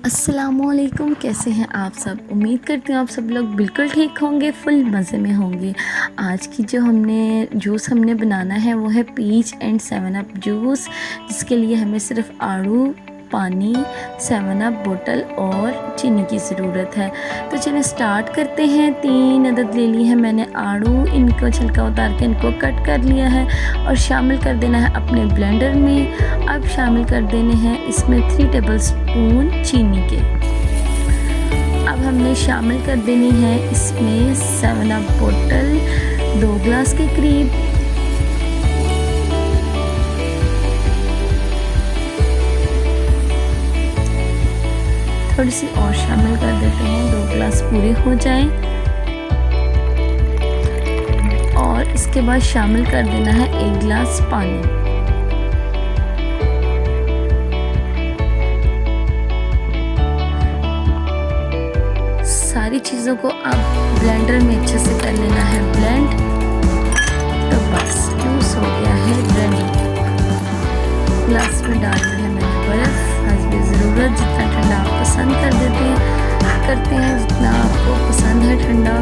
अस्सलामुअलैकुम, कैसे हैं आप सब। उम्मीद करती हूँ आप सब लोग बिल्कुल ठीक होंगे, फुल मज़े में होंगे। आज की जो जूस हमने बनाना है वो है पीच एंड 7 अप जूस, जिसके लिए हमें सिर्फ आड़ू, पानी, 7 अप बोतल और चीनी की ज़रूरत है। तो चलिए स्टार्ट करते हैं। 3 अदद ले ली है मैंने आड़ू, इनको छिलका उतार के इनको कट कर लिया है और शामिल कर देना है अपने ब्लेंडर में। अब शामिल कर देने हैं इसमें 3 टेबलस्पून चीनी के। अब हमने शामिल कर देनी है इसमें 7 अप बोतल 2 ग्लास के करीब। थोड़ी सी और शामिल कर देते हैं, 2 ग्लास पूरे हो जाएं। और इसके बाद शामिल कर देना है 1 ग्लास पानी। सारी चीज़ों को अब ब्लेंडर में अच्छे से कर लेना है ब्लेंड। तो बस जूस हो गया है रेडी। ग्लास में डाल दी है मैंने बर्फ़, हस्बे ज़रूरत, जितना ठंडा आप पसंद करते हैं, जितना आपको पसंद है ठंडा।